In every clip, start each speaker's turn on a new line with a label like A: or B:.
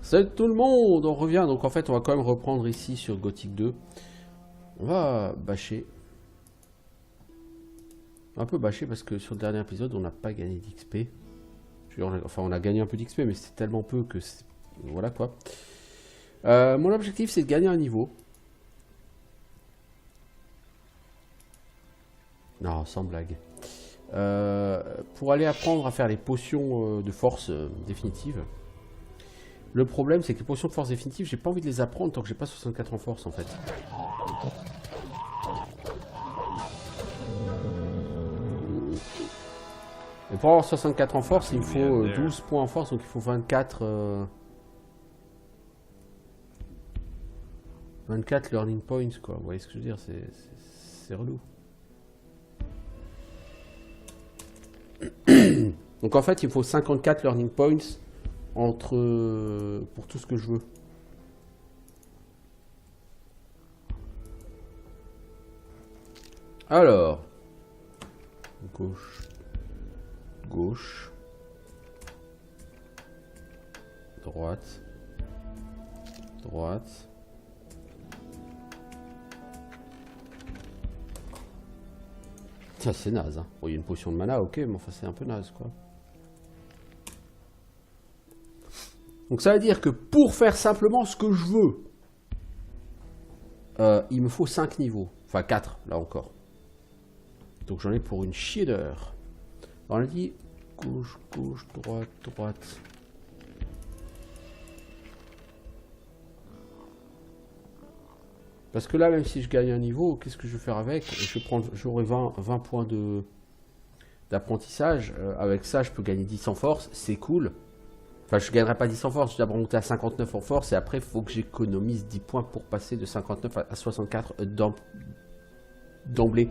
A: Salut tout le monde, on revient. Donc en fait on va quand même reprendre ici sur Gothic 2. On va bâcher. Un peu bâcher parce que sur le dernier épisode on n'a pas gagné d'XP. Enfin on a gagné un peu d'XP mais c'est tellement peu que voilà quoi. Mon objectif c'est de gagner un niveau. Non, sans blague. Pour aller apprendre à faire les potions de force définitives. Le problème c'est que les potions de force définitives, j'ai pas envie de les apprendre tant que j'ai pas 64 en force en fait. Et pour avoir 64 en force, il me faut 12 points en force, donc il faut 24... 24 learning points quoi, vous voyez ce que je veux dire, c'est relou. Donc en fait il me faut 54 learning points pour tout ce que je veux. Alors, gauche, gauche, droite, droite. Ça c'est naze, hein. Bon, il y a une potion de mana, ok, mais enfin c'est un peu naze quoi. Donc ça veut dire que pour faire simplement ce que je veux, il me faut 5 niveaux. Enfin 4 là encore. Donc j'en ai pour une chier d'heure. On a dit gauche, gauche, droite, droite. Parce que là, même si je gagne un niveau, qu'est-ce que je vais faire avec? J'aurai 20 points d'apprentissage. Avec ça, je peux gagner 10 en force. C'est cool. Enfin, je ne gagnerai pas 10 en force. Je vais d'abord monter à 59 en force. Et après, il faut que j'économise 10 points pour passer de 59 à 64 d'emblée.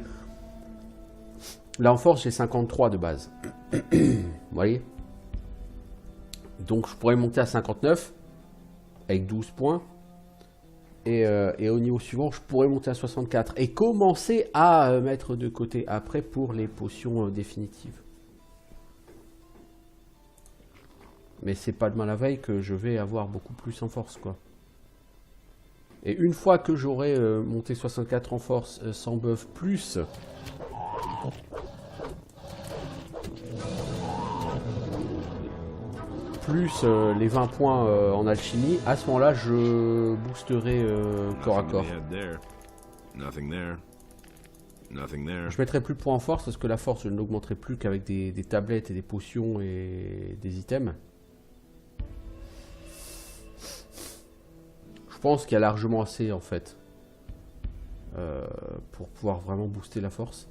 A: Là, en force, j'ai 53 de base. Vous voyez? Donc, je pourrais monter à 59 avec 12 points. Et au niveau suivant, je pourrais monter à 64 et commencer à mettre de côté après pour les potions définitives. Mais c'est pas demain la veille que je vais avoir beaucoup plus en force, quoi. Et une fois que j'aurai monté 64 en force sans buff plus... plus les 20 points en alchimie, à ce moment-là, je boosterai corps à corps. Je mettrai plus de points en force parce que la force, je ne l'augmenterai plus qu'avec des tablettes et des potions et des items. Je pense qu'il y a largement assez en fait pour pouvoir vraiment booster la force.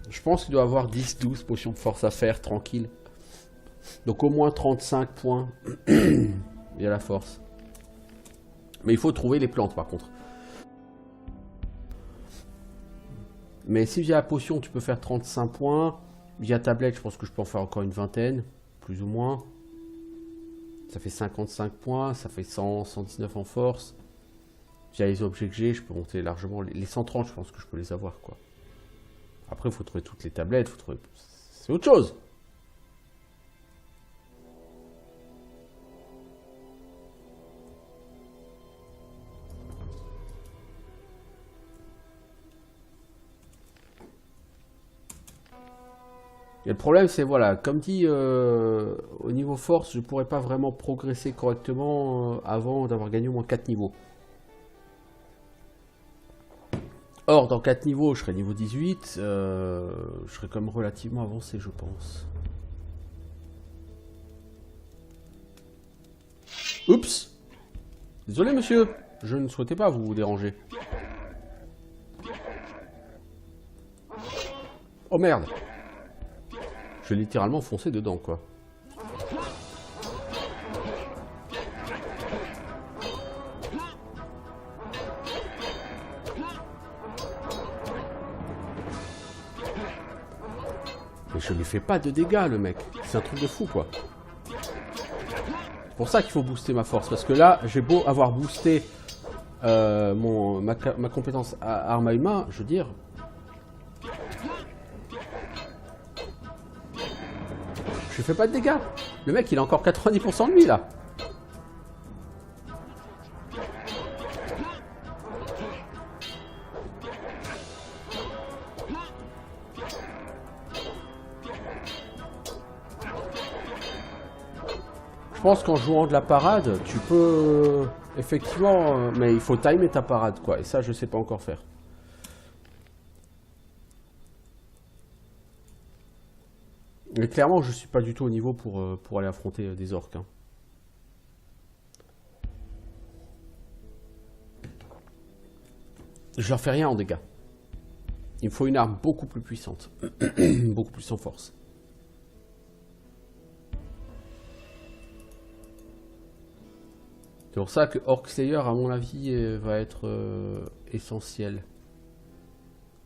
A: Je pense qu'il doit avoir 10-12 potions de force à faire, tranquille. Donc au moins 35 points via la force. Mais il faut trouver les plantes par contre. Mais si via la potion tu peux faire 35 points, via tablette je pense que je peux en faire encore une vingtaine, plus ou moins. Ça fait 55 points, ça fait 100, 119 en force. Via les objets que j'ai, je peux monter largement. Les 130 je pense que je peux les avoir quoi. Après, il faut trouver toutes les tablettes, faut trouver... c'est autre chose. Et le problème, c'est, voilà, comme dit, au niveau force, je ne pourrais pas vraiment progresser correctement avant d'avoir gagné au moins 4 niveaux. Or, dans 4 niveaux, je serai niveau 18, je serai quand même relativement avancé, je pense. Oups! Désolé, monsieur, je ne souhaitais pas vous déranger. Oh merde! Je vais littéralement foncer dedans, quoi. Mais je lui fais pas de dégâts, le mec. C'est un truc de fou, quoi. C'est pour ça qu'il faut booster ma force. Parce que là, j'ai beau avoir boosté ma compétence à arme à une main, je veux dire... Je fais pas de dégâts. Le mec, il a encore 90% de lui, là. Je pense qu'en jouant de la parade, tu peux... effectivement... mais il faut timer ta parade, quoi. Et ça, je sais pas encore faire. Mais clairement, je suis pas du tout au niveau pour aller affronter des orques. Hein. Je leur fais rien en dégâts. Il me faut une arme beaucoup plus puissante. Beaucoup plus en force. C'est pour ça que Orc Slayer, à mon avis, va être essentiel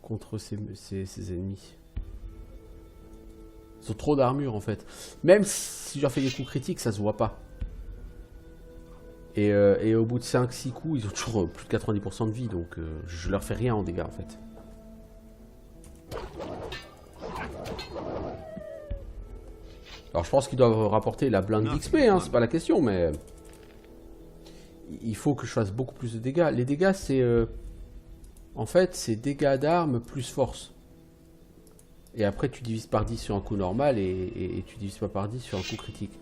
A: contre ces ennemis. Ils ont trop d'armure en fait. Même si je leur fais des coups critiques, ça se voit pas. Et au bout de 5-6 coups, ils ont toujours plus de 90% de vie, donc je leur fais rien en dégâts en fait. Alors je pense qu'ils doivent rapporter la blinde d'XP, hein, c'est pas la question, mais... il faut que je fasse beaucoup plus de dégâts. Les dégâts, c'est... en fait, c'est dégâts d'armes plus force. Et après, tu divises par 10 sur un coup normal et tu divises pas par 10 sur un coup critique.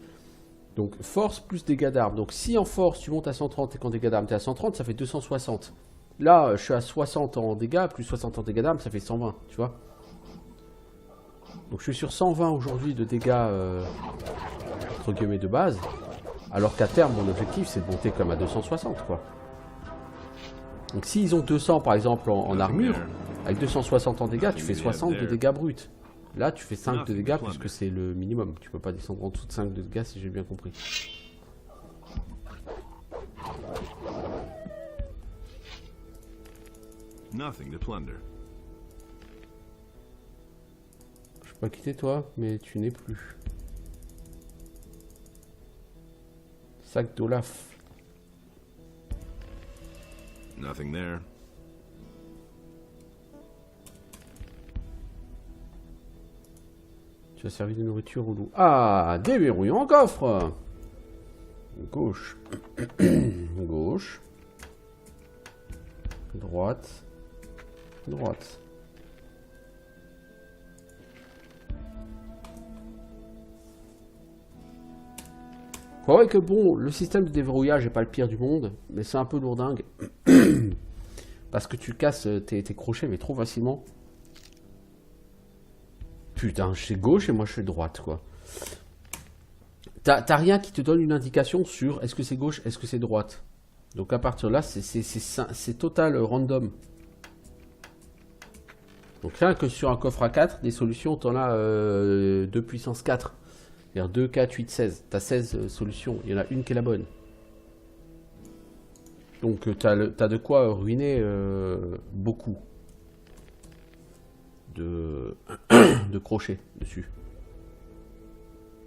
A: Donc, force plus dégâts d'armes. Donc, si en force, tu montes à 130 et qu'en dégâts d'armes, tu es à 130, ça fait 260. Là, je suis à 60 en dégâts, plus 60 en dégâts d'armes, ça fait 120, tu vois. Donc, je suis sur 120 aujourd'hui de dégâts, entre guillemets, de base. Alors qu'à terme, mon objectif, c'est de monter comme à 260, quoi. Donc s'ils ont 200, par exemple, en armure, avec 260 en dégâts, tu fais 60 de dégâts bruts. Là, tu fais 5 de dégâts, puisque c'est le minimum. Tu peux pas descendre en dessous de 5 de dégâts, si j'ai bien compris. Je peux pas quitter toi, mais tu n'es plus. Sac d'Olaf.
B: Nothing there.
A: Tu as servi de nourriture au loup. Ah, des verrouillons en coffre. Gauche. Gauche. Droite. Droite. C'est vrai que bon, le système de déverrouillage n'est pas le pire du monde, mais c'est un peu lourdingue. Parce que tu casses tes crochets, mais trop facilement. Putain, je suis gauche et moi je suis droite, quoi. T'as rien qui te donne une indication sur est-ce que c'est gauche, est-ce que c'est droite. Donc à partir de là, c'est total random. Donc rien que sur un coffre à 4, des solutions, t'en as 2 puissance 4. C'est-à-dire 2, 4, 8, 16. T'as 16 solutions. Il y en a une qui est la bonne. Donc t'as de quoi ruiner beaucoup de crochets dessus.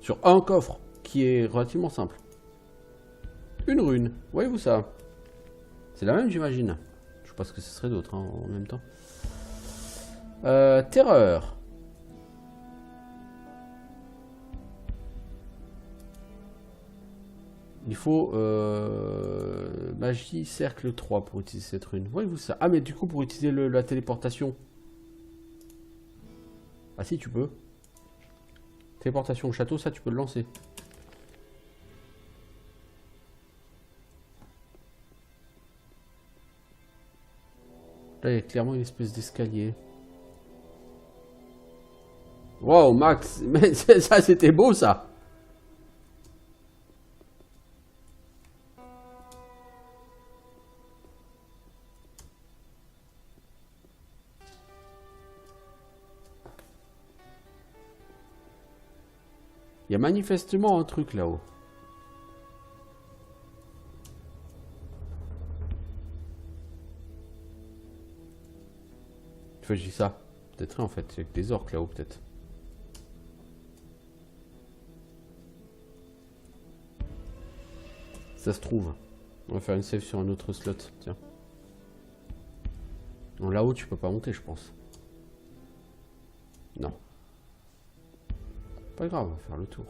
A: Sur un coffre qui est relativement simple. Une rune. Voyez-vous ça? C'est la même, j'imagine. Je sais pas ce que ce serait d'autre hein, en même temps. Terreur. Il faut magie cercle 3 pour utiliser cette rune. Voyez-vous ça? Ah mais du coup pour utiliser la téléportation. Ah si tu peux. Téléportation au château, ça tu peux le lancer. Là il y a clairement une espèce d'escalier. Wow Max, mais ça c'était beau ça. Il y a manifestement un truc là-haut. Je dis ça. Peut-être en fait, avec des orques là-haut peut-être. Ça se trouve. On va faire une save sur un autre slot. Tiens. Non, là-haut tu peux pas monter je pense. Non. pas grave, on va faire le tour.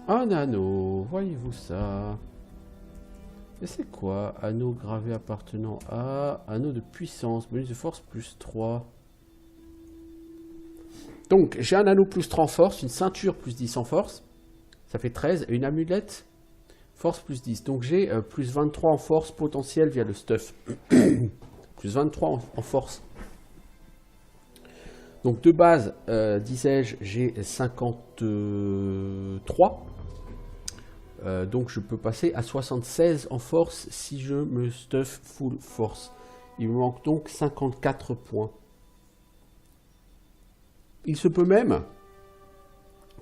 A: Un anneau, voyez-vous ça? Et c'est quoi? Anneau gravé appartenant à... Anneau de puissance, bonus de force plus 3. Donc, j'ai un anneau plus 3 en force, une ceinture plus 10 en force. Ça fait 13. Et une amulette, force plus 10. Donc, j'ai plus 23 en force potentielle via le stuff. Plus 23 en force. Donc, de base, disais-je, j'ai 53. Donc je peux passer à 76 en force si je me stuff full force. Il me manque donc 54 points. Il se peut même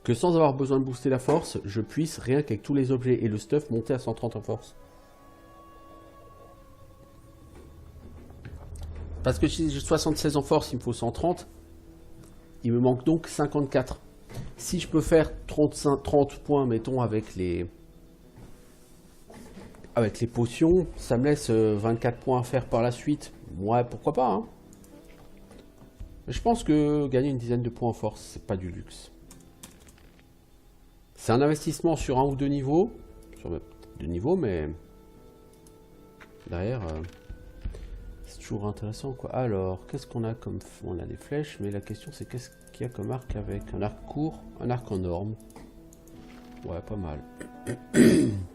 A: que sans avoir besoin de booster la force, je puisse rien qu'avec tous les objets et le stuff monter à 130 en force. Parce que si j'ai 76 en force, il me faut 130. Il me manque donc 54. Si je peux faire 30 points, mettons, avec les potions, ça me laisse 24 points à faire par la suite. Ouais, pourquoi pas, hein. Je pense que gagner une dizaine de points en force, c'est pas du luxe. C'est un investissement sur un ou deux niveaux. Sur deux niveaux, mais... derrière, c'est toujours intéressant, quoi. Alors, qu'est-ce qu'on a comme... On a des flèches, mais la question, c'est qu'est-ce qu'il y a comme arc avec un arc court, un arc en orme. Ouais, pas mal.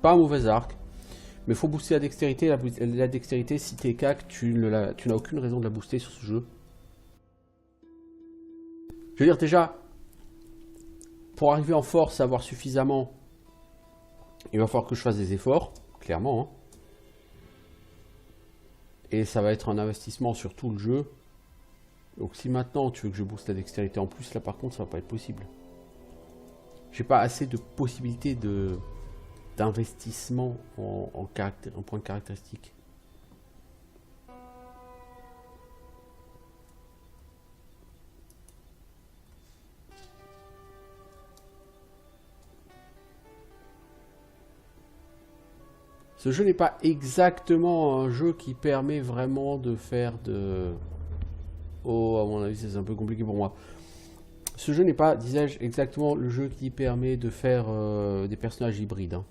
A: Pas un mauvais arc. Mais il faut booster la dextérité. La dextérité, si t'es cac, tu n'as aucune raison de la booster sur ce jeu. Je veux dire, déjà, pour arriver en force, avoir suffisamment, il va falloir que je fasse des efforts, clairement. Hein. Et ça va être un investissement sur tout le jeu. Donc si maintenant tu veux que je booste la dextérité en plus, là par contre, ça va pas être possible. J'ai pas assez de possibilités d'investissement en points de caractéristiques. Ce jeu n'est pas exactement un jeu qui permet vraiment de faire de... Oh, à mon avis, c'est un peu compliqué pour moi. Ce jeu n'est pas, disais-je, exactement le jeu qui permet de faire des personnages hybrides. Hein.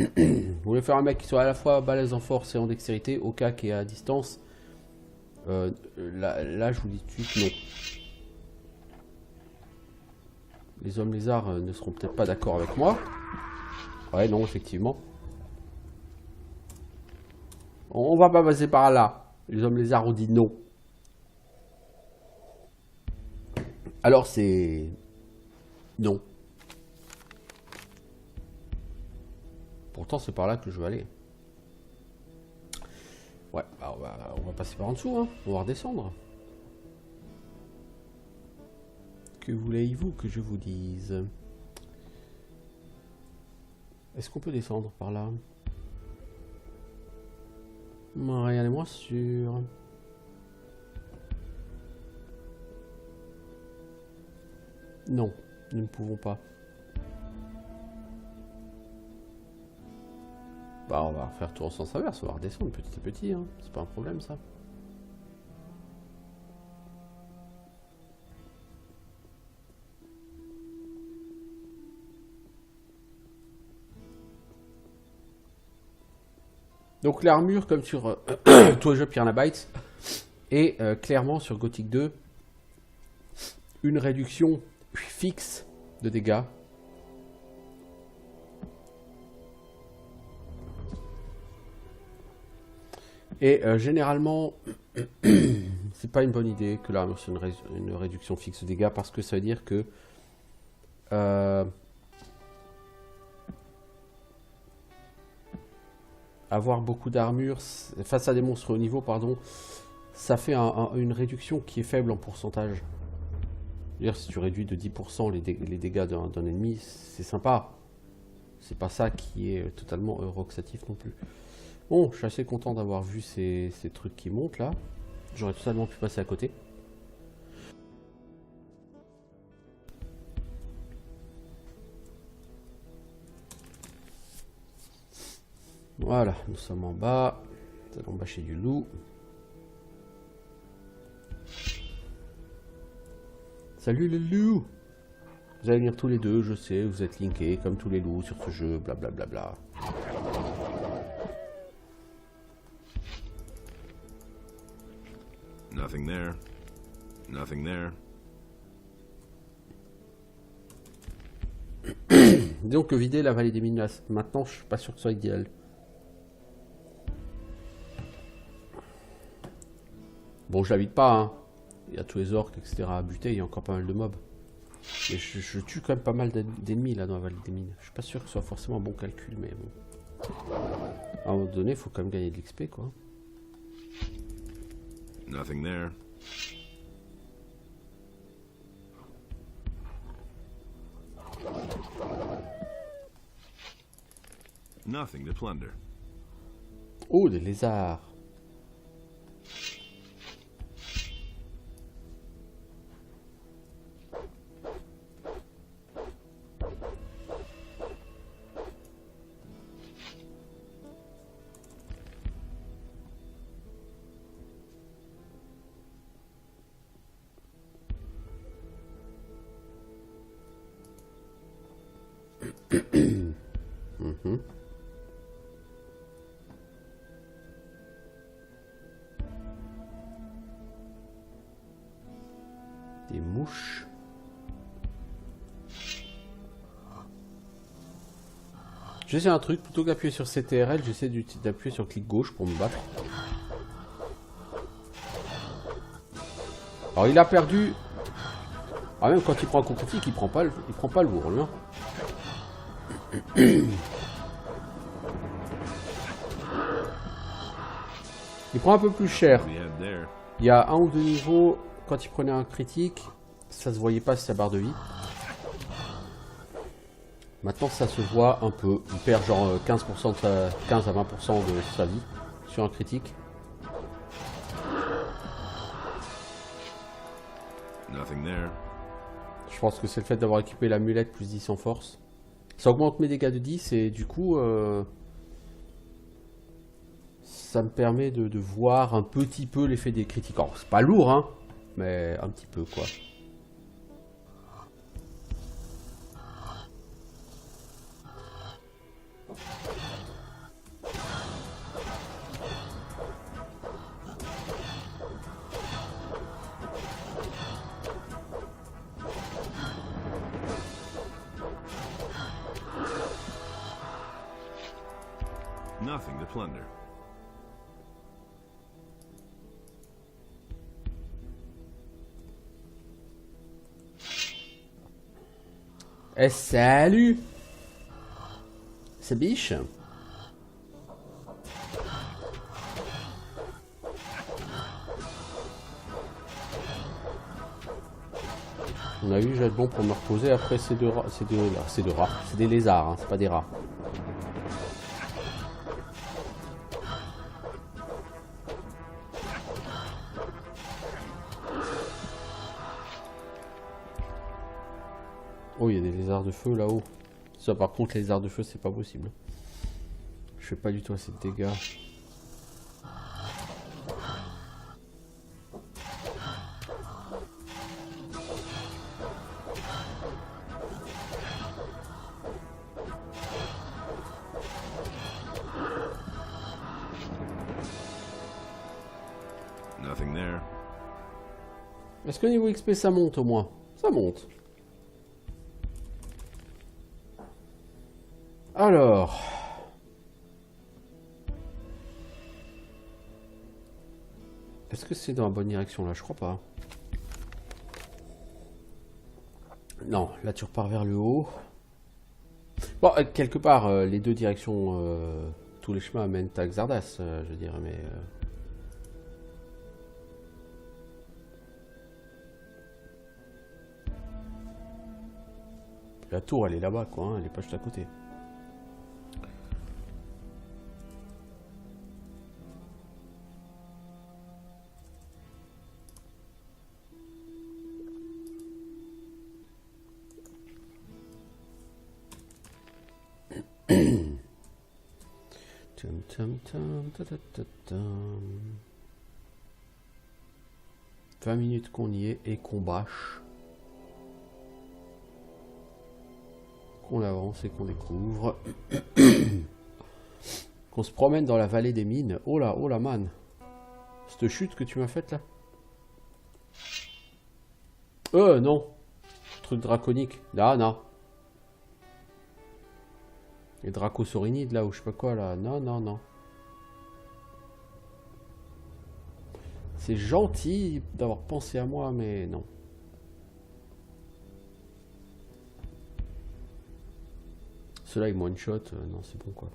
A: Vous voulez faire un mec qui soit à la fois balèze en force et en dextérité, au cas qui est à distance. Là, je vous dis tout de suite, non. Les hommes lézards ne seront peut-être pas d'accord avec moi. Ouais, non, effectivement. On va pas passer par là. Les hommes lézards ont dit non. Alors c'est... non. Pourtant, c'est par là que je veux aller. Ouais, bah on va passer par en dessous, hein. On va redescendre. Que voulez-vous que je vous dise? Est-ce qu'on peut descendre par là? Rien n'est moins sûr. Non, nous ne pouvons pas. Bah, on va faire tour en sens inverse, on va redescendre petit à petit, hein. C'est pas un problème ça. Donc l'armure, comme sur tous les jeux Piranha Bytes, est clairement sur Gothic 2 une réduction fixe de dégâts. Et généralement, c'est pas une bonne idée que l'armure soit une réduction fixe de dégâts parce que ça veut dire que avoir beaucoup d'armure face à des monstres haut niveau, pardon, ça fait une réduction qui est faible en pourcentage. C'est-à-dire si tu réduis de 10% les dégâts d'un ennemi, c'est sympa. C'est pas ça qui est totalement roxatif non plus. Bon, je suis assez content d'avoir vu ces trucs qui montent là. J'aurais totalement pu passer à côté. Voilà, nous sommes en bas. Nous allons bâcher du loup. Salut les loups! Vous allez venir tous les deux, je sais, vous êtes linkés comme tous les loups sur ce jeu, blablabla. Bla bla bla.
B: Nothing there. Nothing there.
A: Disons que vider la vallée des mines maintenant, je suis pas sûr que ce soit idéal. Bon, je la vide pas, hein. Il y a tous les orques, etc. à buter, il y a encore pas mal de mobs. Mais je tue quand même pas mal d'ennemis là dans la vallée des mines. Je suis pas sûr que ce soit forcément un bon calcul, mais bon. À un moment donné, il faut quand même gagner de l'XP, quoi.
B: Nothing there. Nothing to plunder.
A: Oh, des lézards. Des mouches. J'essaie un truc, plutôt qu'appuyer sur CTRL, j'essaie d'appuyer sur clic gauche pour me battre. Alors il a perdu. Ah, même quand il prend un coup critique, il prend pas lourd, lui. Hein. Il prend un peu plus cher. Il y a un ou deux niveaux, quand il prenait un critique, ça se voyait pas sur sa barre de vie. Maintenant ça se voit un peu. Il perd genre 15% de 15 à 20% de sa vie sur un critique.
B: Nothing there.
A: Je pense que c'est le fait d'avoir équipé l'amulette plus 10 en force. Ça augmente mes dégâts de 10 et du coup ça me permet de voir un petit peu l'effet des critiques. Alors c'est pas lourd hein, mais un petit peu quoi.
B: Nothing to plunder.
A: Eh salut! C'est biche? On a vu, je vais être bon pour me reposer. Après, c'est des rats. C'est des lézards, hein, c'est pas des rats. Oh, il y a des lézards de feu là-haut. Ça, par contre, les lézards de feu, c'est pas possible. Je fais pas du tout assez de dégâts.
B: Nothing there.
A: Est-ce que niveau XP ça monte au moins? Ça monte. Alors. Est-ce que c'est dans la bonne direction là? Je crois pas. Non, là tu repars vers le haut. Bon, quelque part, les deux directions, tous les chemins mènent à Xardas, je dirais, mais... La tour, elle est là-bas, quoi, hein, elle est pas juste à côté. Tum, tum, tum, ta, ta, ta, tum. 20 minutes qu'on y est et qu'on bâche. Qu'on avance et qu'on découvre. Qu'on se promène dans la vallée des mines. Oh là, man. Cette chute que tu m'as faite là. Non. Truc draconique. Ah, non. Les dracosaurinides là, ou je sais pas quoi là. Non, non, non. C'est gentil d'avoir pensé à moi, mais non. Ceux-là, ils one shot. Non, c'est bon quoi.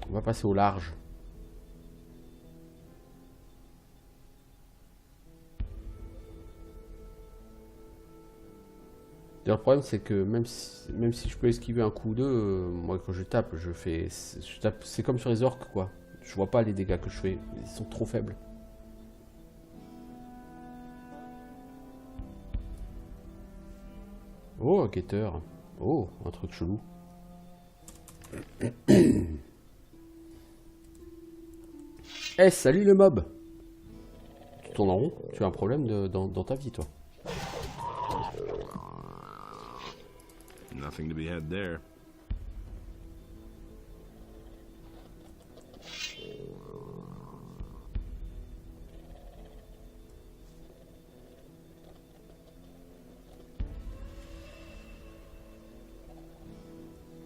A: On va passer au large. Le problème c'est que même si je peux esquiver un coup d'eux, moi quand je tape, c'est comme sur les orques quoi. Je vois pas les dégâts que je fais, ils sont trop faibles. Oh un guetteur, oh un truc chelou. Eh salut le mob. Tu tournes en rond, tu as un problème dans ta vie toi.
B: Nothing to be had there.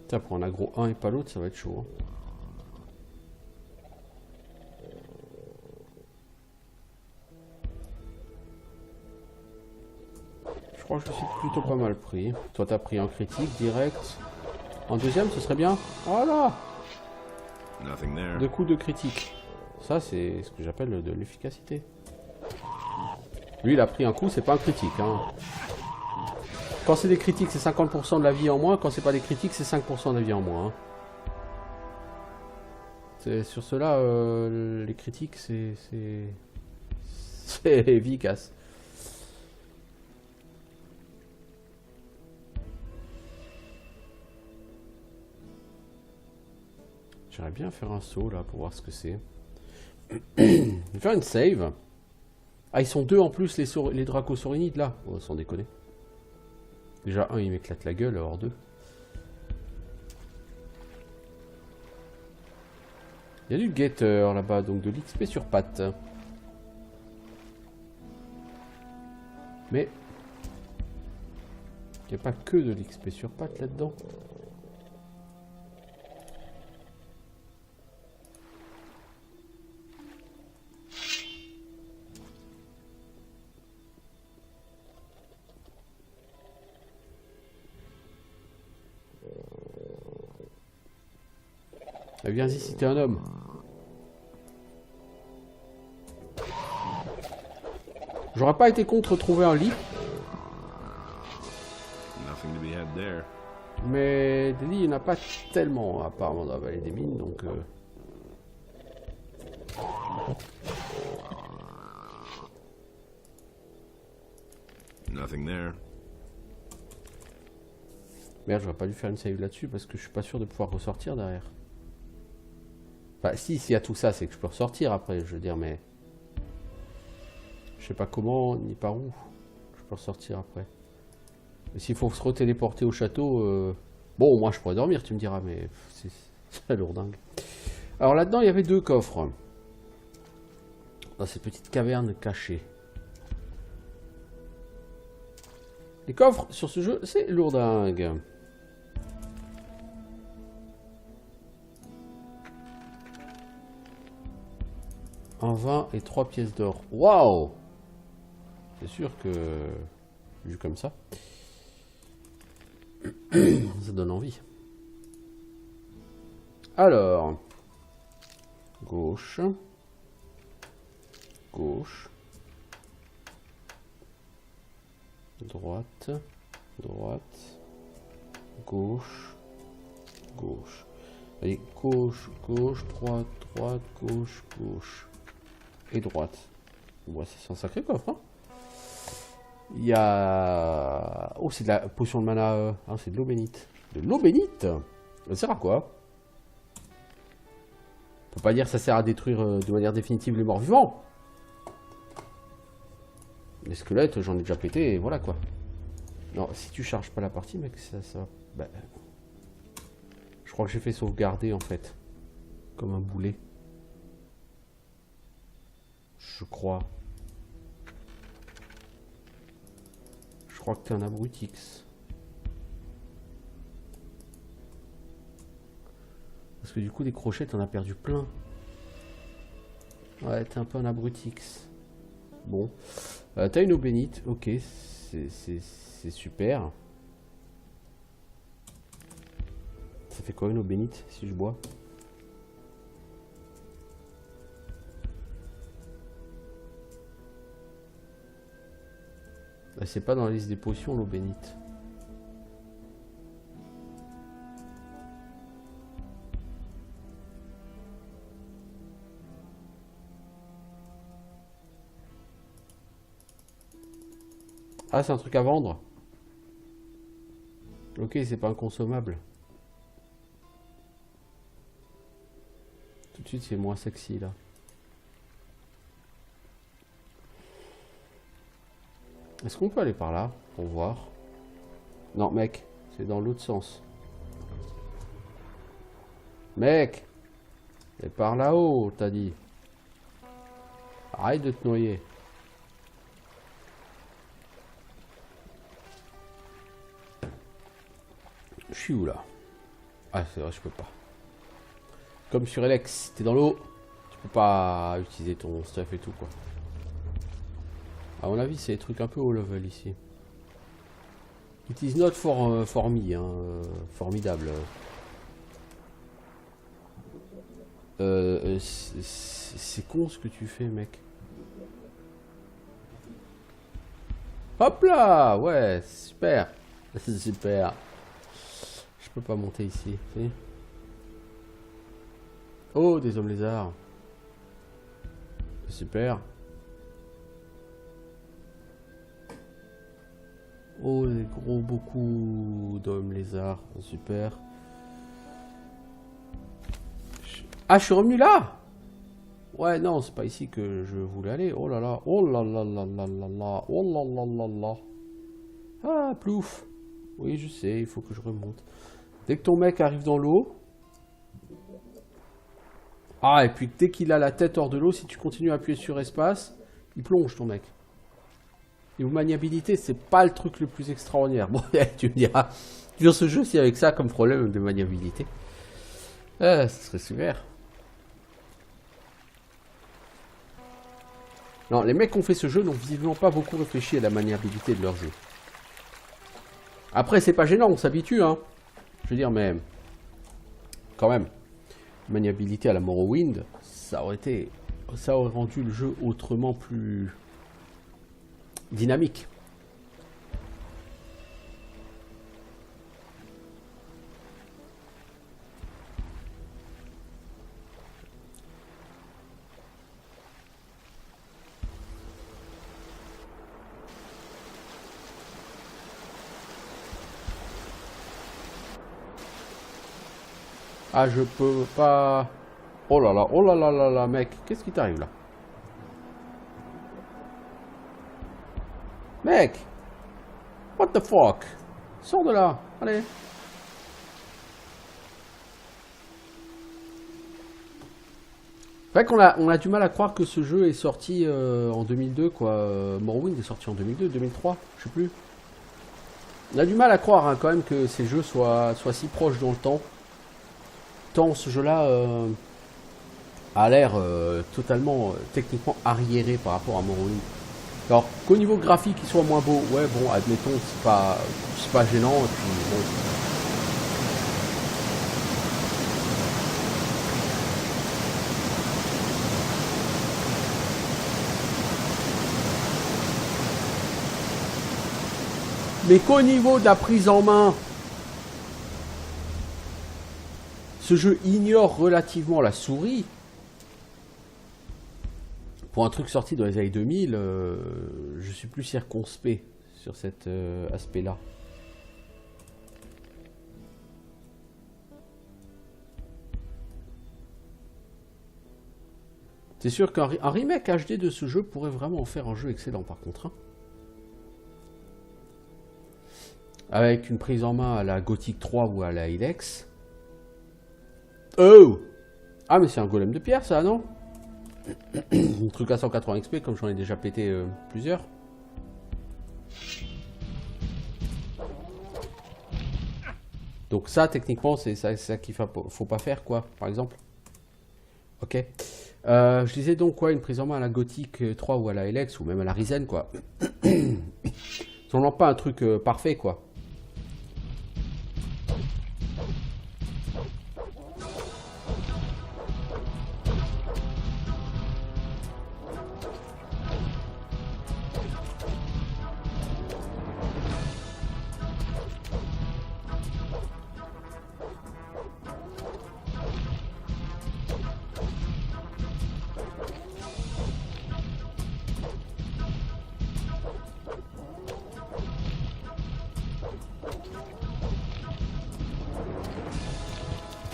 A: Putain, pour un aggro 1 et pas l'autre, ça va être chaud. Hein. Je crois que je suis plutôt pas mal pris. Toi, t'as pris un critique direct. En deuxième, ce serait bien. Voilà.
B: Nothing there.
A: 2 coups de critique. Ça, c'est ce que j'appelle de l'efficacité. Lui, il a pris un coup, c'est pas un critique. Hein. Quand c'est des critiques, c'est 50% de la vie en moins. Quand c'est pas des critiques, c'est 5% de la vie en moins. Hein. Sur cela, les critiques, c'est efficace. J'aimerais bien faire un saut là pour voir ce que c'est. Je vais faire une save. Ah, ils sont deux en plus, les dracosaurinides là. Oh, sans déconner. Déjà, un il m'éclate la gueule, alors deux. Il y a du guetteur là-bas, donc de l'XP sur pattes. Mais il n'y a pas que de l'XP sur pattes là-dedans. Ah, viens ici, t'es un homme. J'aurais pas été contre trouver un lit.
B: Nothing to be had there.
A: Mais des lits, il n'y en a pas tellement, apparemment, dans la vallée des mines, donc...
B: Nothing there.
A: Merde, j'aurais pas dû faire une save là-dessus, parce que je suis pas sûr de pouvoir ressortir derrière. Enfin, si, s'il y a tout ça, c'est que je peux ressortir après, je veux dire, mais... Je sais pas comment, ni par où. Je peux ressortir après. Mais s'il faut se retéléporter au château... Bon, moi je pourrais dormir, tu me diras, mais... C'est lourdingue. Alors là-dedans, il y avait 2 coffres. Dans cette petite caverne cachée. Les coffres sur ce jeu, c'est lourdingue. Un vin et 3 pièces d'or. Waouh! C'est sûr que, vu comme ça, ça donne envie. Alors, gauche, gauche, droite, droite, gauche, gauche. Allez, gauche, gauche, droite, droite, gauche, gauche. Et droite. Ouais, c'est un sacré coffre, hein. Il y a... Oh, c'est de la potion de mana... Ah, c'est de l'eau bénite. De l'eau bénite? Ça sert à quoi? On peut pas dire que ça sert à détruire de manière définitive les morts vivants. Les squelettes, j'en ai déjà pété et voilà quoi. Non, si tu charges pas la partie, mec, ça va... Bah... Je crois que j'ai fait sauvegarder en fait. Comme un boulet. Je crois. Je crois que t'es un abrutix. Parce que du coup, des crochets, t'en as perdu plein. Ouais, t'es un peu un abrutix. Bon. T'as une eau bénite. Ok, c'est super. Ça fait quoi une eau bénite si je bois? Bah, c'est pas dans la liste des potions l'eau bénite. Ah, c'est un truc à vendre. Ok, c'est pas inconsommable. Tout de suite, c'est moins sexy là. Est-ce qu'on peut aller par là pour voir? Non, mec, c'est dans l'autre sens. Mec, c'est par là-haut, t'as dit. Arrête de te noyer. Je suis où là? Ah, c'est vrai, je peux pas. Comme sur Alex, t'es dans l'eau, tu peux pas utiliser ton stuff et tout quoi. À mon avis, c'est des trucs un peu haut level ici. It is not for me, hein, formidable. C'est con ce que tu fais, mec. Hop là, ouais, super, super. Je peux pas monter ici. Si. Oh, des hommes lézards. Super. Oh, des gros beaucoup d'hommes lézards. Super. Ah, je suis revenu là. Ouais, non, c'est pas ici que je voulais aller. Oh là là. Oh là là là là là là. Oh là là là là. Ah, plouf. Oui, je sais, il faut que je remonte. Dès que ton mec arrive dans l'eau... Ah, et puis dès qu'il a la tête hors de l'eau, si tu continues à appuyer sur espace, il plonge ton mec. Et maniabilité, c'est pas le truc le plus extraordinaire. Bon, tu me diras, sur ce jeu, si avec ça comme problème de maniabilité, ce serait super. Non, les mecs qui ont fait ce jeu n'ont visiblement pas beaucoup réfléchi à la maniabilité de leur jeu. Après, c'est pas gênant, on s'habitue, hein. Je veux dire, mais quand même, maniabilité à la Morrowind, ça aurait rendu le jeu autrement plus dynamique. Ah, je peux pas... Oh là là, mec, qu'est-ce qui t'arrive là? Mec! What the fuck? Sors de là, allez! C'est vrai qu'on a du mal à croire que ce jeu est sorti en 2002, quoi. Morrowind est sorti en 2002, 2003, je sais plus. On a du mal à croire hein, quand même que ces jeux soient si proches dans le temps. Tant ce jeu-là a l'air totalement techniquement arriéré par rapport à Morrowind. Alors qu'au niveau graphique il soit moins beau, ouais bon admettons c'est pas gênant et puis bon. Mais qu'au niveau de la prise en main, ce jeu ignore relativement la souris. Pour un truc sorti dans les années 2000, je suis plus circonspect sur cet aspect-là. C'est sûr qu'un remake HD de ce jeu pourrait vraiment en faire un jeu excellent par contre. Hein. Avec une prise en main à la Gothic 3 ou à la Ilex. Oh! Ah mais c'est un golem de pierre ça, non? Un truc à 180 XP comme j'en ai déjà pété plusieurs. Donc ça techniquement c'est ça qu'il faut pas faire quoi, par exemple. Ok. Je disais donc quoi, une prise en main à la Gothic 3 ou à la Ilex ou même à la Ryzen quoi. On n'a pas un truc parfait quoi.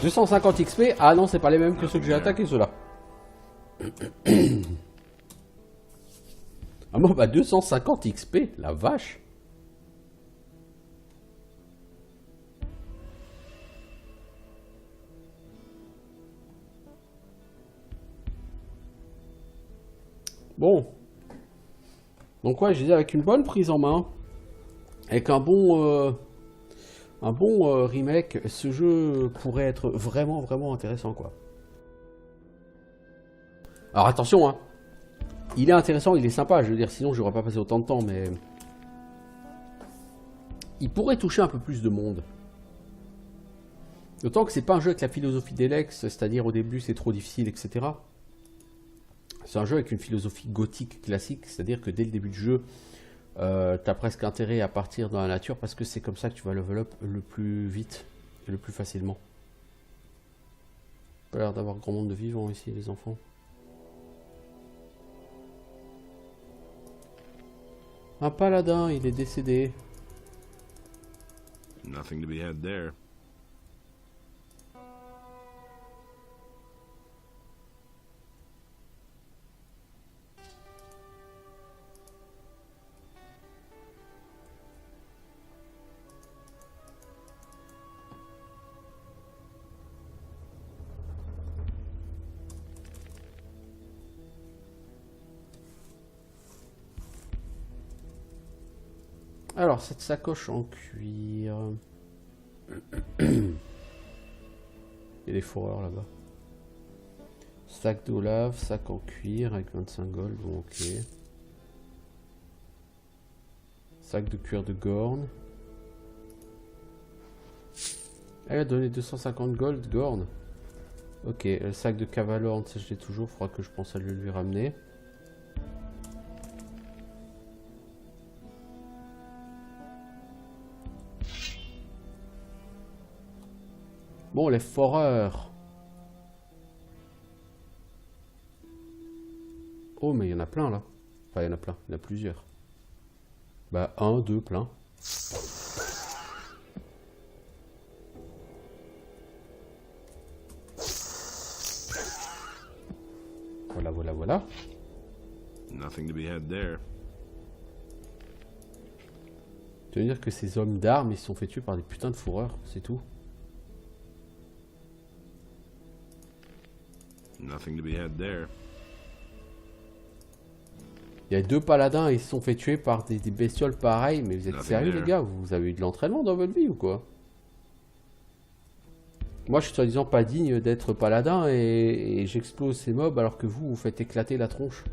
A: « 250 XP, ah non, c'est pas les mêmes que ceux que j'ai attaqués, ceux-là. Ah bon, bah 250 XP, la vache. Bon. Donc ouais, je disais avec une bonne prise en main, avec un bon remake, ce jeu pourrait être vraiment, vraiment intéressant, quoi. Alors attention, hein. Il est intéressant, il est sympa, je veux dire, sinon j'aurais pas passé autant de temps, mais... Il pourrait toucher un peu plus de monde. D'autant que c'est pas un jeu avec la philosophie d'Elex, c'est-à-dire au début c'est trop difficile, etc. C'est un jeu avec une philosophie gothique classique, c'est-à-dire que dès le début du jeu, t'as presque intérêt à partir dans la nature parce que c'est comme ça que tu vas level up le plus vite et le plus facilement. Pas l'air d'avoir grand monde de vivants ici, les enfants. Un paladin, il est décédé.
B: Nothing to be had there.
A: Alors, cette sacoche en cuir... Il y a des fourreurs là-bas. Sac d'Olave, sac en cuir avec 25 gold, bon ok. Sac de cuir de Gorn. Elle a donné 250 gold, Gorn. Ok, le sac de Cavalorn, ça je l'ai toujours, il faudra que je pense à lui ramener. Bon, les foreurs. Oh, mais il y en a plein là. Enfin, il y en a plein, il y en a plusieurs. Bah, un, deux, plein. Voilà, voilà, voilà.
B: Nothing to be had there.
A: Tu veux dire que ces hommes d'armes, ils se sont fait tuer par des putains de fourreurs, c'est tout.
B: Nothing to be had there.
A: Il y a deux paladins et ils se sont fait tuer par des bestioles pareilles, mais vous êtes sérieux les gars? Vous avez eu de l'entraînement dans votre vie ou quoi? Moi je suis soi-disant pas digne d'être paladin et j'explose ces mobs alors que vous faites éclater la tronche.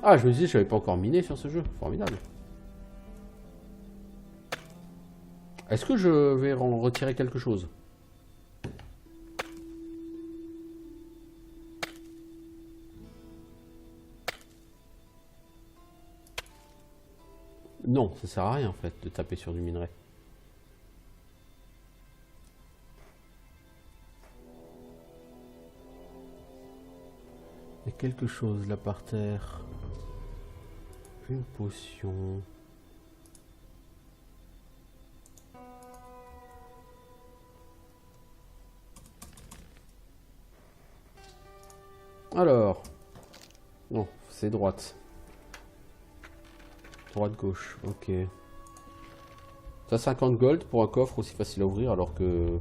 A: Ah, je me disais, je n'avais pas encore miné sur ce jeu. Formidable. Est-ce que je vais en retirer quelque chose? Non, ça sert à rien en fait de taper sur du minerai. quelque chose là par terre. Une potion. Alors. Non, c'est droite. Droite-gauche, ok. Ça 50 gold pour un coffre aussi facile à ouvrir alors que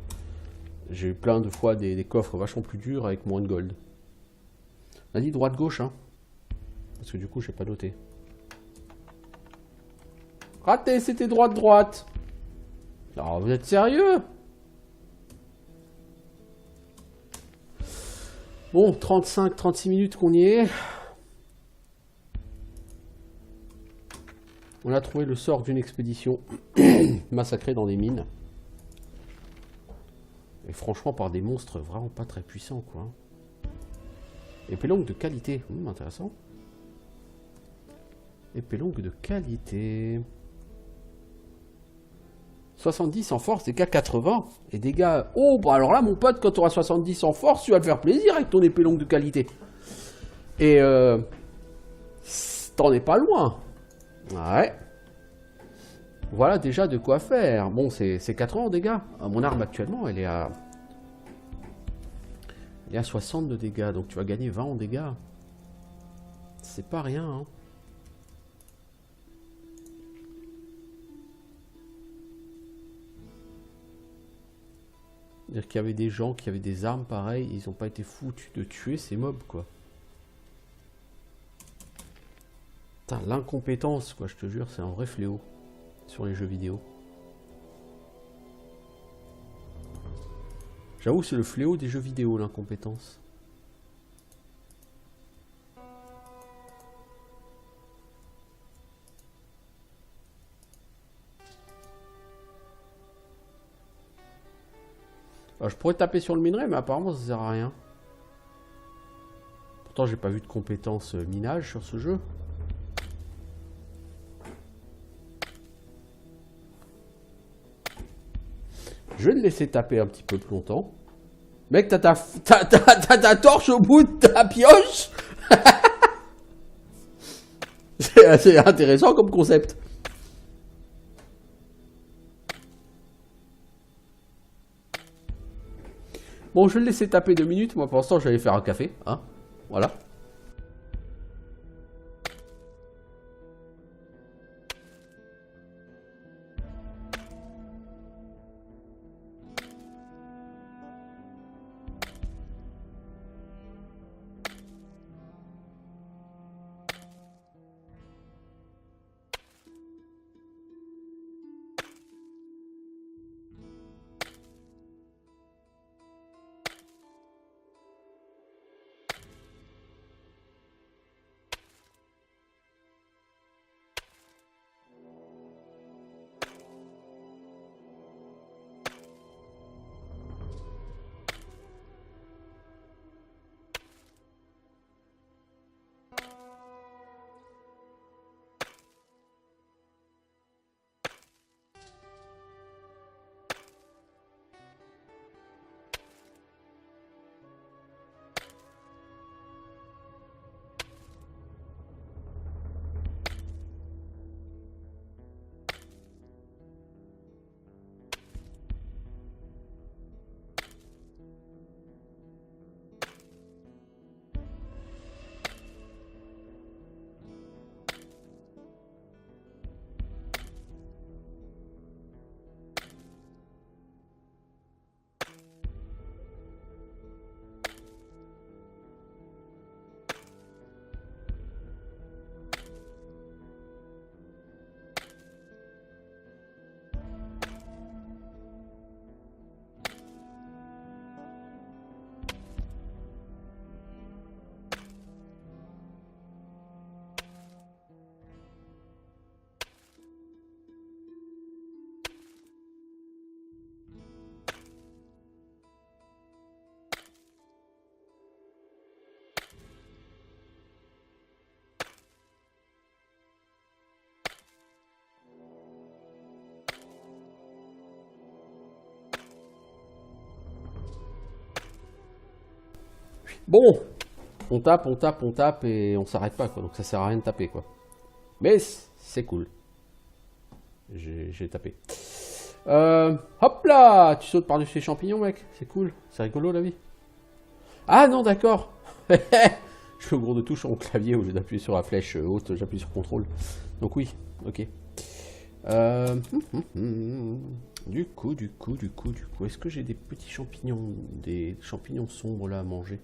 A: j'ai eu plein de fois des coffres vachement plus durs avec moins de gold. On a dit droite-gauche, hein. Parce que du coup, j'ai pas noté. Raté, c'était droite-droite. Alors, vous êtes sérieux? Bon, 35-36 minutes qu'on y est. On a trouvé le sort d'une expédition massacrée dans des mines. Et franchement, par des monstres vraiment pas très puissants, quoi. Épée longue de qualité. Intéressant. Épée longue de qualité. 70 en force, dégâts 80. Et dégâts... Oh, bah alors là, mon pote, quand tu auras 70 en force, tu vas te faire plaisir avec ton épée longue de qualité. Et t'en es pas loin. Ouais. Voilà déjà de quoi faire. Bon, c'est 80 en dégâts. Mon arme actuellement, elle est à 60 de dégâts. Donc tu vas gagner 20 en dégâts. C'est pas rien, hein. C'est-à-dire qu'il y avait des gens qui avaient des armes pareilles, ils n'ont pas été foutus de tuer ces mobs, quoi. Putain, l'incompétence, quoi, je te jure, c'est un vrai fléau sur les jeux vidéo. J'avoue, c'est le fléau des jeux vidéo, l'incompétence. Alors, je pourrais taper sur le minerai, mais apparemment ça sert à rien. Pourtant, j'ai pas vu de compétences minage sur ce jeu. Je vais le laisser taper un petit peu plus longtemps. Mec, t'as ta torche au bout de ta pioche. C'est assez intéressant comme concept. Bon, je vais le laisser taper 2 minutes. Moi, pour l'instant, j'allais faire un café. Hein, voilà. Bon, On tape et on s'arrête pas, quoi. Donc ça sert à rien de taper, quoi. Mais c'est cool. J'ai tapé. Hop là! Tu sautes par-dessus les champignons, mec. C'est cool. C'est rigolo, la vie. Ah non, d'accord. Je fais au gros de touche sur mon clavier au lieu d'appuyer sur la flèche haute, j'appuie sur contrôle. Donc oui, ok. Du coup, est-ce que j'ai des petits champignons, des champignons sombres là à manger?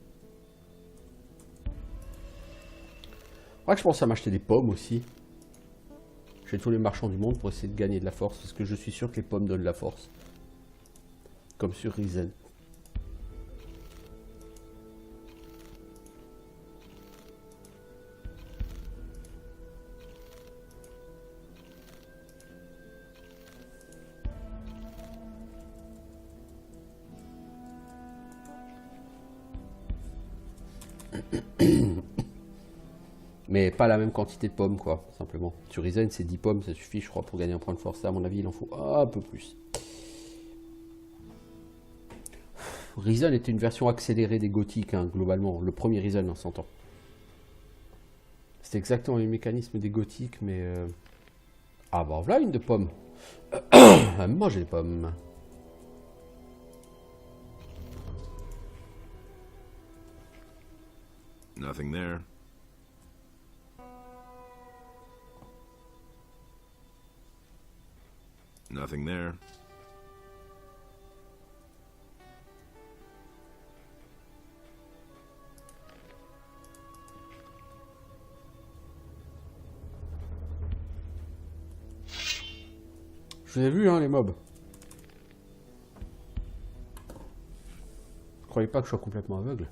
A: Je pense à m'acheter des pommes aussi. Chez tous les marchands du monde pour essayer de gagner de la force, parce que je suis sûr que les pommes donnent de la force. Comme sur Risen. Mais pas la même quantité de pommes, quoi, simplement. Sur Risen, c'est 10 pommes, ça suffit, je crois, pour gagner un point de force. Là, à mon avis, il en faut un peu plus. Risen était une version accélérée des gothiques, hein, globalement. Le premier Risen, on s'entend. C'était exactement les mécanismes des gothiques, mais... Ah, bah, voilà une de pommes. Moi, j'ai des pommes.
B: Nothing there. Nothing there.
A: Je vous ai vu, hein, les mobs. Je croyais pas que je sois complètement aveugle.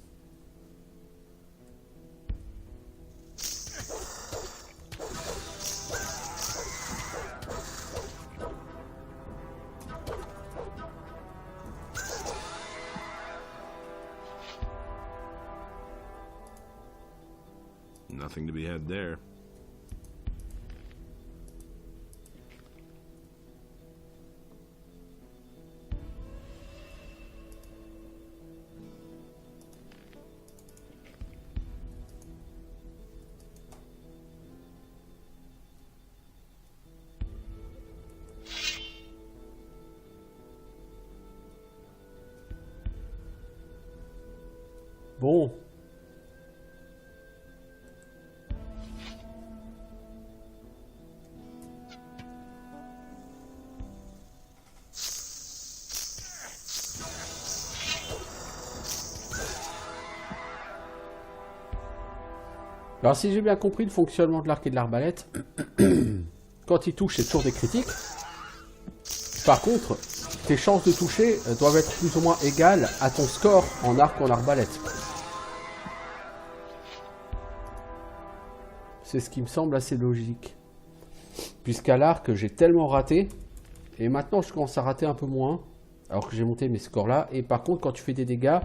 B: Nothing to be had there.
A: Bon. Alors si j'ai bien compris le fonctionnement de l'arc et de l'arbalète, quand il touche c'est toujours des critiques. Par contre, tes chances de toucher doivent être plus ou moins égales à ton score en arc ou en arbalète. C'est ce qui me semble assez logique. Puisqu'à l'arc j'ai tellement raté, et maintenant je commence à rater un peu moins, alors que j'ai monté mes scores là, et par contre quand tu fais des dégâts,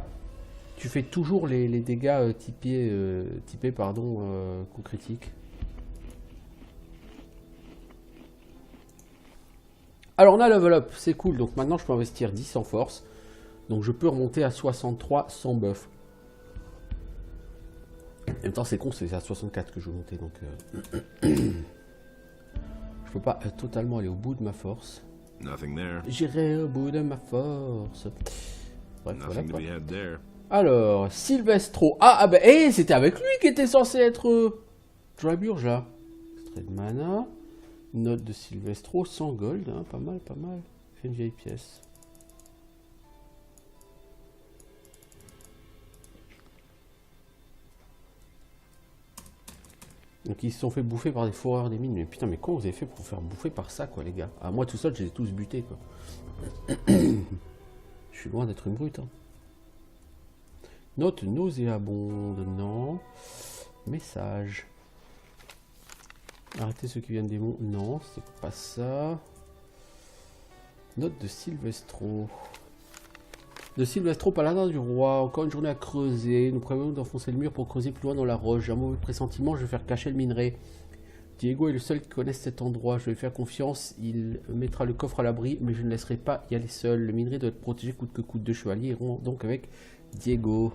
A: tu fais toujours les dégâts typés coup critique. Alors on a level up, c'est cool, donc maintenant je peux investir 10 en force. Donc je peux remonter à 63 sans buff. En même temps c'est con, c'est à 64 que je veux monter, donc... je peux pas totalement aller au bout de ma force. J'irai au bout de ma force. Bref, voilà quoi. Alors, Sylvestro. Bah, c'était avec lui qui était censé être Dryburge là. Extrait de mana. Note de Sylvestro, 100 gold, hein, pas mal, pas mal. Fait une vieille pièce. Donc ils se sont fait bouffer par des fourreurs des mines. Mais putain, mais comment vous avez fait pour vous faire bouffer par ça, quoi, les gars? Ah, moi tout seul, je les ai tous butés, quoi. Je suis loin d'être une brute, hein. Note nauséabonde, non. Message. Arrêtez ceux qui viennent des monts, non, c'est pas ça. Note de Sylvestro. De Sylvestro, paladin du roi. Encore une journée à creuser. Nous prévoyons d'enfoncer le mur pour creuser plus loin dans la roche. J'ai un mauvais pressentiment, je vais faire cacher le minerai. Diego est le seul qui connaisse cet endroit. Je vais lui faire confiance. Il mettra le coffre à l'abri, mais je ne laisserai pas y aller seul. Le minerai doit être protégé coûte que coûte. Deux chevaliers iront donc avec Diego.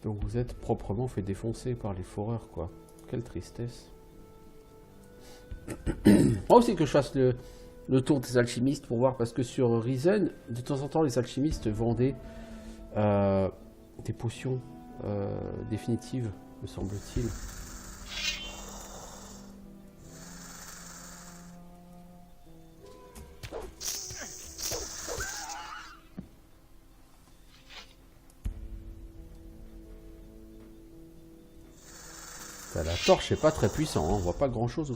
A: Donc vous êtes proprement fait défoncer par les foreurs, quoi. Quelle tristesse. Moi aussi que je fasse le tour des alchimistes pour voir, parce que sur Risen, de temps en temps, les alchimistes vendaient des potions définitives, me semble-t-il. La torche n'est pas très puissant, hein. On voit pas grand chose.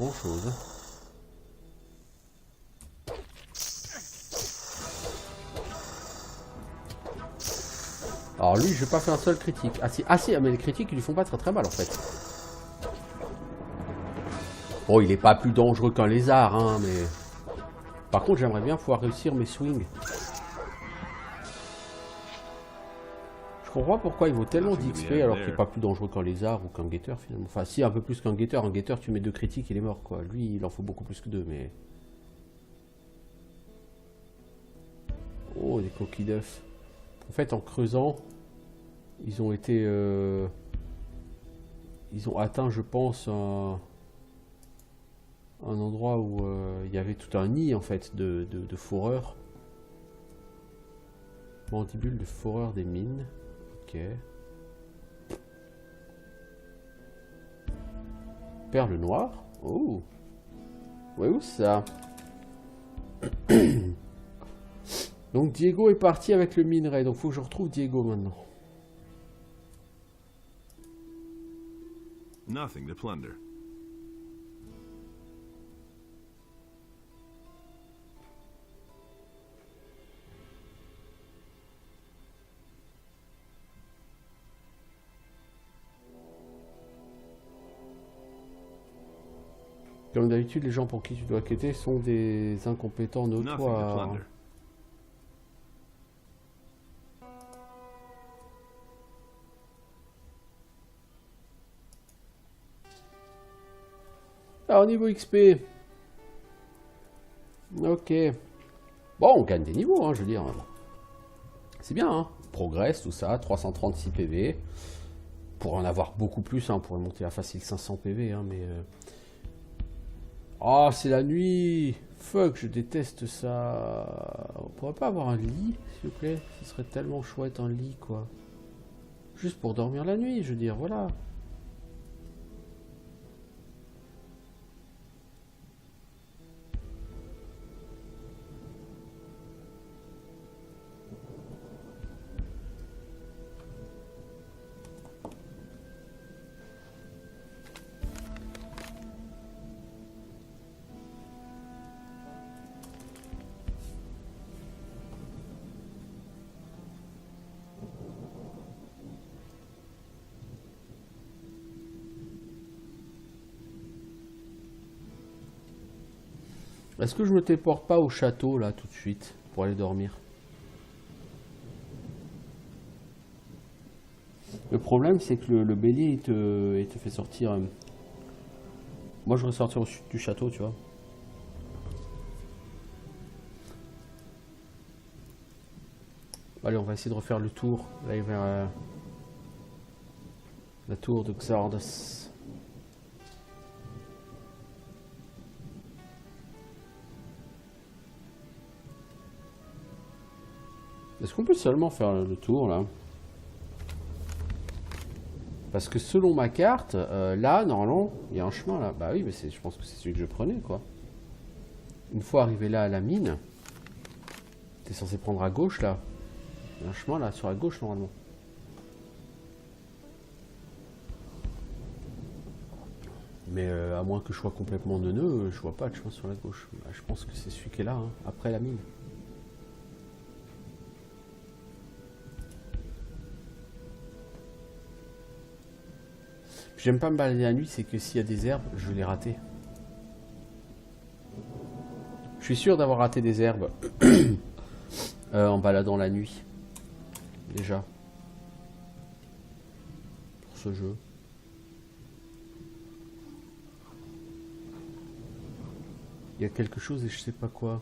A: Alors lui, je vais pas faire un seul critique. Ah si, mais les critiques ils lui font pas très mal en fait. Bon, il est pas plus dangereux qu'un lézard, hein, mais... Par contre, j'aimerais bien pouvoir réussir mes swings. Je comprends pas pourquoi il vaut tellement d'XP alors qu'il est pas plus dangereux qu'un lézard ou qu'un guetteur finalement. Enfin si, un peu plus qu'un guetteur. Un guetteur, tu mets 2 critiques, il est mort quoi. Lui, il en faut beaucoup plus que 2, mais... Oh, des coquilles d'œufs. En fait, en creusant, ils ont été... Ils ont atteint, je pense, un endroit où il y avait tout un nid en fait de foreurs. Mandibule de foreur des mines. Ok. Perle noire. Oh. Ouais, où ça? Donc Diego est parti avec le minerai. Donc faut que je retrouve Diego maintenant.
B: Nothing to plunder.
A: Comme d'habitude, les gens pour qui tu dois quêter sont des incompétents notoires. Alors, niveau XP. Ok. Bon, on gagne des niveaux, hein, je veux dire. C'est bien, hein. Progresse, tout ça. 336 PV. Pour en avoir beaucoup plus, hein, on pourrait monter à facile 500 PV, hein, mais... Oh, c'est la nuit. Fuck, je déteste ça. On pourrait pas avoir un lit, s'il vous plaît? Ce serait tellement chouette, un lit, quoi. Juste pour dormir la nuit, je veux dire, voilà. Est-ce que je me téléporte pas au château, là, tout de suite, pour aller dormir? Le problème, c'est que le bélier, il te fait sortir... Moi, je voudrais sortir au sud du château, tu vois. Allez, on va essayer de refaire le tour. Là, vers la tour de Xardas. Est-ce qu'on peut seulement faire le tour, là? Parce que selon ma carte, là, normalement, il y a un chemin, là. Bah oui, mais je pense que c'est celui que je prenais, quoi. Une fois arrivé là, à la mine, t'es censé prendre à gauche, là. Il y a un chemin, là, sur la gauche, normalement. Mais à moins que je sois complètement neuneux, je vois pas de chemin sur la gauche. Bah, je pense que c'est celui qui est là, hein, après la mine. J'aime pas me balader la nuit, c'est que s'il y a des herbes, je vais les rater. Je suis sûr d'avoir raté des herbes en baladant la nuit. Déjà. Pour ce jeu. Il y a quelque chose et je sais pas quoi.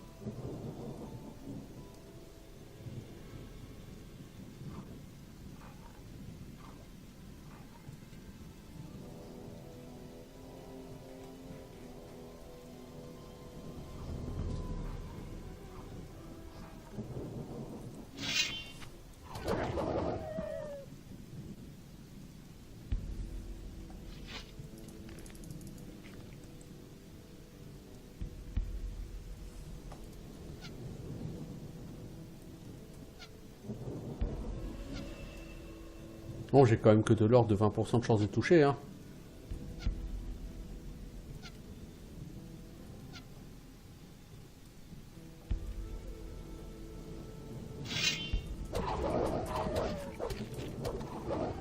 A: Bon, j'ai quand même que de l'ordre de 20% de chance de toucher, hein.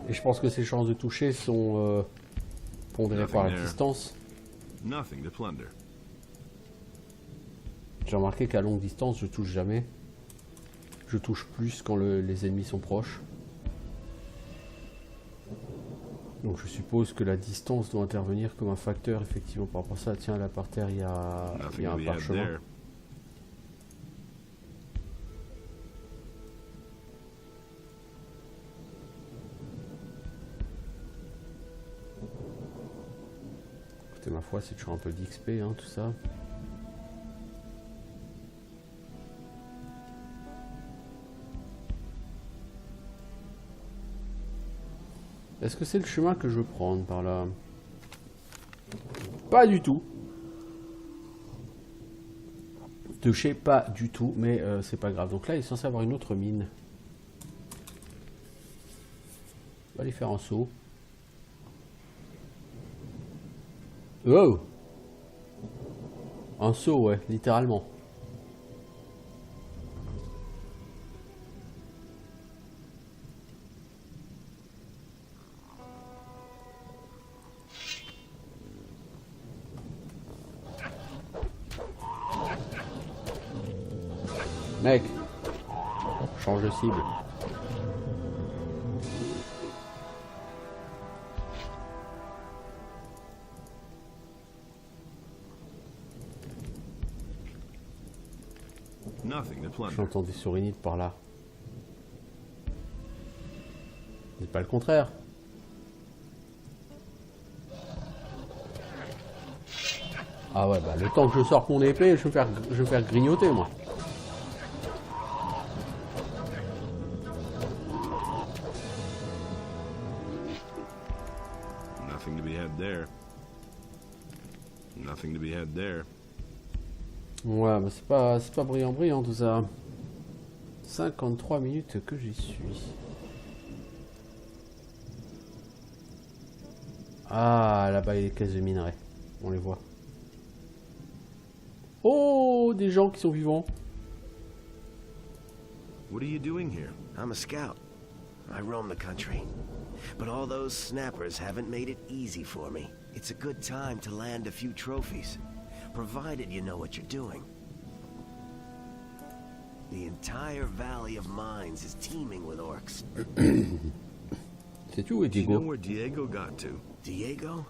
A: Et je pense que ces chances de toucher sont pondérées par la distance.
B: Nothing to plunder.
A: J'ai remarqué qu'à longue distance, je touche jamais. Je touche plus quand les ennemis sont proches. Donc je suppose que la distance doit intervenir comme un facteur, effectivement, par rapport à ça. Tiens, là par terre, il y a un parchemin. Écoutez, ma foi, c'est toujours un peu d'XP, hein, tout ça. Est-ce que c'est le chemin que je veux prendre par là? Pas du tout. Touché, pas du tout, mais c'est pas grave. Donc là, il est censé avoir une autre mine. On va aller faire un saut. Oh! Un saut, ouais, littéralement. Mec, change de cible. J'entends des sourinites par là. C'est pas le contraire. Ah ouais, bah le temps que je sorte mon épée, je vais me faire grignoter, moi.
B: Nothing to be had there. Nothing to be had there.
A: Ouais, bah c'est pas brillant tout ça. 53 minutes que j'y suis. Ah, là-bas il y a des caisses de minerais. On les voit. Oh, des gens qui sont vivants.
B: What are you doing here?
C: I'm a scout. I roam the country. But all those snappers haven't made it easy for me. It's a good time to land a few trophies, provided you know what you're doing. The entire Valley of Mines is teeming with orcs.
A: C'est tout, et
B: Do you know
A: Diego.
B: where Diego got to?
C: Diego?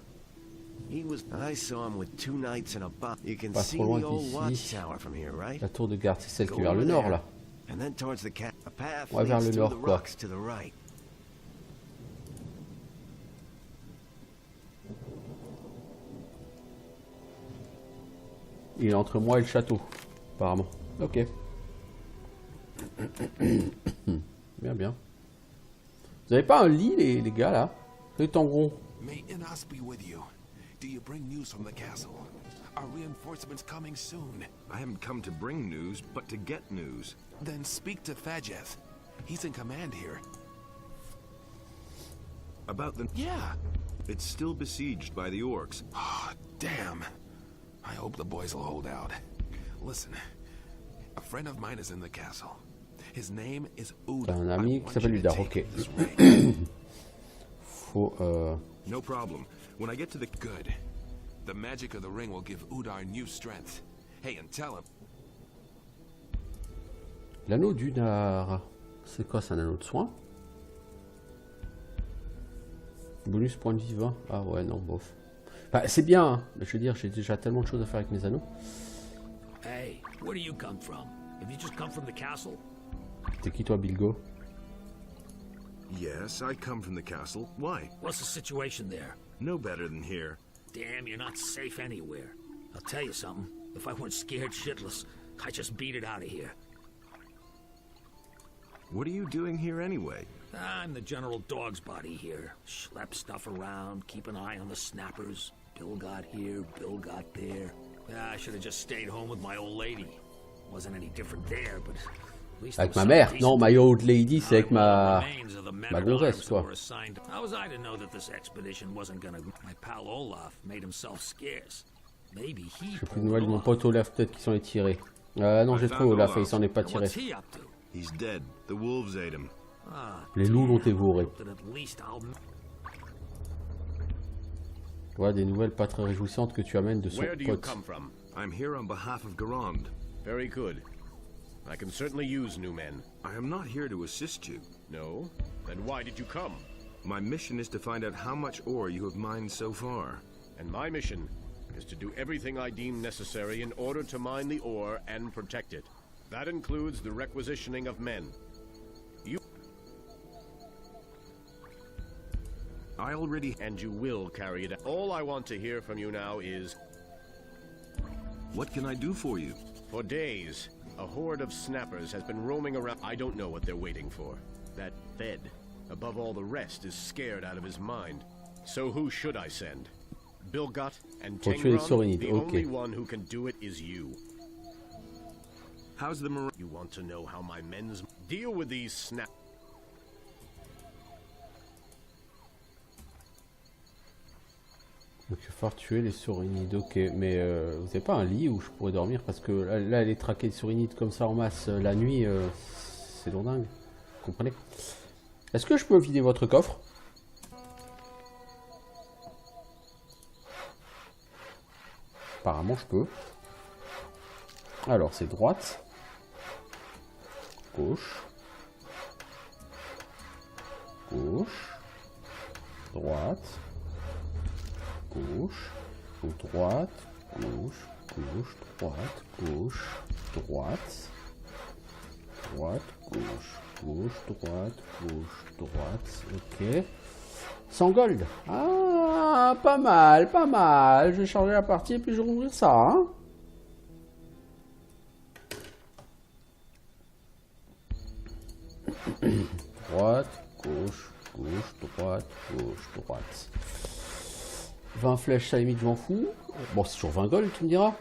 C: I saw him with 2 knights and a box. You can
A: Pas
C: see
A: trop loin
C: the old
A: d'ici.
C: watchtower from here, right?
A: La tour de garde, c'est celle qui est
C: Go
A: vers le
C: over
A: nord,
C: there,
A: là.
C: And then towards the cat. A path
A: Ouais, vers
C: leads
A: le
C: through
A: nord,
C: the
A: quoi.
C: rocks to the right.
A: Il est entre moi et le château, apparemment. Ok. Bien, bien. Vous avez pas un lit, les gars, là? Les tangrons.
D: May Inas be with you. Do you bring news from the castle? Are reinforcements coming soon?
B: I haven't come to bring news, but to get news.
D: Then speak to Fajeth. He's in command here.
B: About the...
D: Yeah.
B: It's still besieged by the orcs.
D: Oh, damn. I hope the boys will hold out. Listen, a friend of mine is in the castle. His name is Uda.
A: T'as un ami qui s'appelle Uda, ok. Faut,
B: No problem. When I get to the...
D: Good. The magic of the ring will give Udar new strength. Hey, and tell him.
A: L'anneau d'Udar. C'est quoi, c'est un anneau de soin? Bonus point de vivant. Ah ouais, non, bof. Bah, c'est bien, hein. Mais je veux dire, j'ai déjà tellement de choses à faire avec mes anneaux.
E: Hey, where do you come from? Have you just come from the castle?
A: T'es qui toi, Bilgo?
B: Yes, I come from the castle. Why?
E: What's the situation there?
B: No better than here.
E: Damn, you're not safe anywhere. I'll tell you something. If I weren't scared shitless, I'd just beat it out of here.
B: What are you doing here anyway?
E: I'm the general dog's body here. Schlep stuff around, keep an eye on the snappers. Bill got here, Bill got there. I should have just stayed home with my old lady. Wasn't any different there, but At least
A: Avec
E: there
A: ma
E: was
A: mère.
E: some
A: Non,
E: decent
A: my old lady, c'est avec
E: people.
A: ma...
E: Remains of the men
A: ma
E: at
A: gonzesse,
E: arms
A: quoi.
E: that were assigned. How was I to know that this expedition wasn't gonna... My pal Olaf made himself scarce. Maybe he
A: J'ai plus de
E: pulled
A: nouvelles
E: it
A: de mon
E: off.
A: pote Olaf, peut-être qu'ils s'en est tiré. Non, j'ai trouvé Olaf et il s'en est pas tiré.
E: What's he up to?
B: He's dead. The wolves ate him.
E: Ah,
A: Les loups l'ont dévoré.
E: that at least I'll...
A: Voilà des nouvelles pas très réjouissantes que tu amènes de son
F: Where do you
A: pote.
F: come from?
B: I'm here on behalf of Garand.
F: Very good. I can certainly use new men.
B: I am not here to assist you.
F: No? Then why did you come?
B: My mission is to find out how much ore you have mined so far.
F: And my mission is to do everything I deem necessary in order to mine the ore and protect it. That includes the requisitioning of men.
B: I already...
F: And you will carry it out. All I want to hear from you now is,
B: What can I do for you?
F: for days, a horde of snappers has been roaming around. I don't know what they're waiting for. That Fed, above all the rest, is scared out of his mind. So who should I send? Bilgot and
A: Faut tuer les
F: Tengron?
A: Sorinides,
F: The
A: ok.
F: only one who can do it is you.
B: How's the Mar...
F: You want to know how my men's... Deal with these snap...
A: Donc il va falloir tuer les Sorinides, ok. Mais vous n'avez pas un lit où je pourrais dormir? Parce que là, les traquer de Sorinides comme ça en masse la nuit, c'est lourdingue. Vous comprenez? Est-ce que je peux vider votre coffre? Apparemment je peux. Alors c'est droite. Gauche. Gauche. Droite. Gauche. Ou droite. Gauche. Gauche. Droite. Gauche. Droite. Droite. Gauche. Gauche. Droite. Gauche. Droite. Ok. 100 gold. Ah, pas mal, pas mal. Je vais changer la partie et puis je vais rouvrir ça. Hein. Droite, gauche, gauche, droite, gauche, droite. 20 flèches, à la limite, je m'en fous. Bon, c'est toujours 20 gold, tu me diras.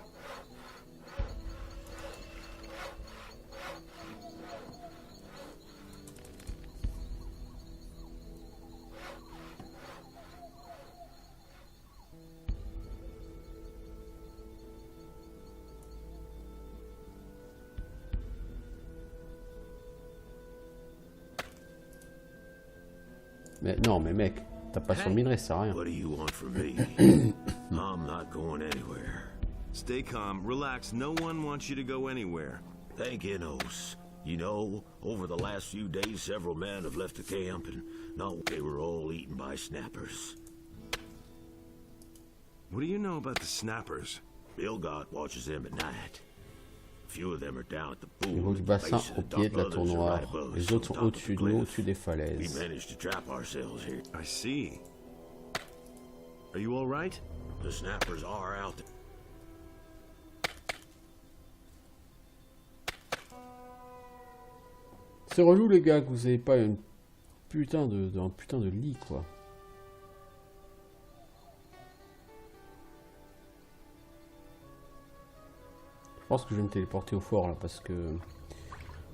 A: Mais non, mais mec, t'as pas sur le minerai, ça sert à rien.
G: What do you want from me? I'm not going anywhere.
B: Stay calm, relax. No one wants you to go anywhere.
G: Thank Enos. You know, over the last few days, several men have left the camp, and no, they were all eaten by snappers.
B: What do you know about the snappers?
G: Bilgot watches them at night. A few of them are down at the
A: Niveau
G: pool.
A: du
G: at the
A: bassin
G: base of
A: au
G: the
A: pied de la
G: dock.
A: tour
G: Others are right
A: noire.
G: above us
A: Les
G: on
A: autres sont
G: top of
A: au-dessus
G: the
A: de nous,
G: cliff.
A: au-dessus des
G: We
A: falaises.
G: managed to trap ourselves here.
B: I see. Are you all right?
G: The snappers are out there.
A: C'est relou les gars que vous avez pas un putain de lit quoi. Je pense que je vais me téléporter au fort là parce que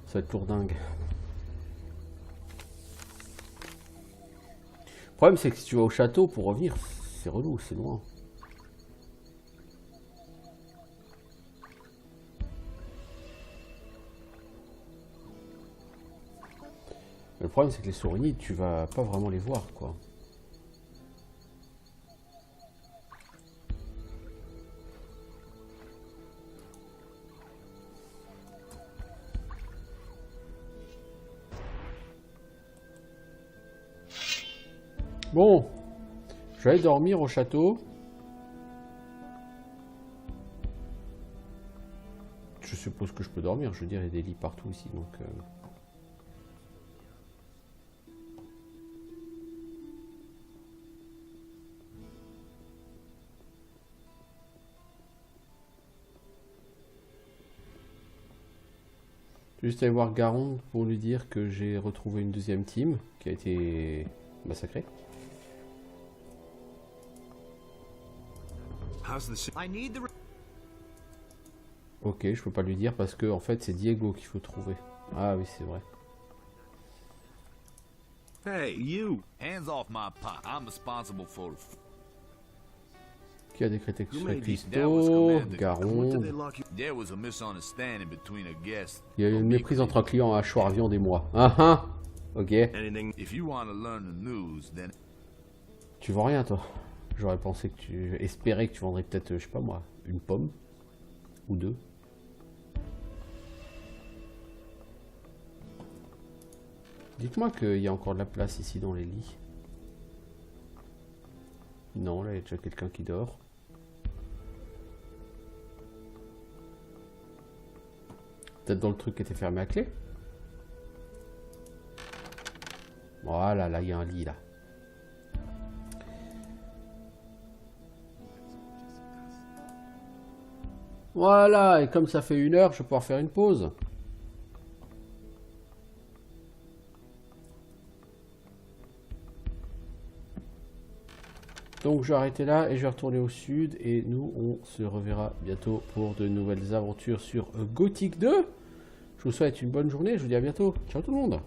A: ça va être lourdingue. Le problème c'est que si tu vas au château pour revenir, c'est relou, c'est loin. Le problème c'est que les Sorinides, tu vas pas vraiment les voir quoi. Bon, je vais aller dormir au château. Je suppose que je peux dormir, je veux dire, il y a des lits partout ici donc... Juste aller voir Garond pour lui dire que j'ai retrouvé une deuxième team qui a été massacrée.
B: How's the...
E: I need the...
A: Ok, je peux pas lui dire parce que en fait c'est Diego qu'il faut trouver. Ah oui, c'est vrai.
H: Hey, you! Hands off my pot. I'm responsible for...
A: Qui a décrété que ce
F: Who
A: serait
F: made these
A: Christo,
F: What did
A: Garon.
F: they lock you?
H: There was a misunderstanding between a guest.
A: Il y a eu une méprise entre un client et un Schwarvion des mois. Ah ah. Ok.
F: Anything?
H: If you want to learn the news, then...
A: Tu vends rien toi. J'aurais pensé que tu... espérais que tu vendrais peut-être, je sais pas moi, une pomme. Ou deux. Dites-moi qu'il y a encore de la place ici dans les lits. Non, là il y a déjà quelqu'un qui dort. Peut-être dans le truc qui était fermé à clé. Voilà, là il y a un lit là. Voilà, et comme ça fait 1 heure, je vais pouvoir faire une pause. Donc je vais arrêter là et je vais retourner au sud. Et nous, on se reverra bientôt pour de nouvelles aventures sur Gothic 2. Je vous souhaite une bonne journée, je vous dis à bientôt. Ciao tout le monde.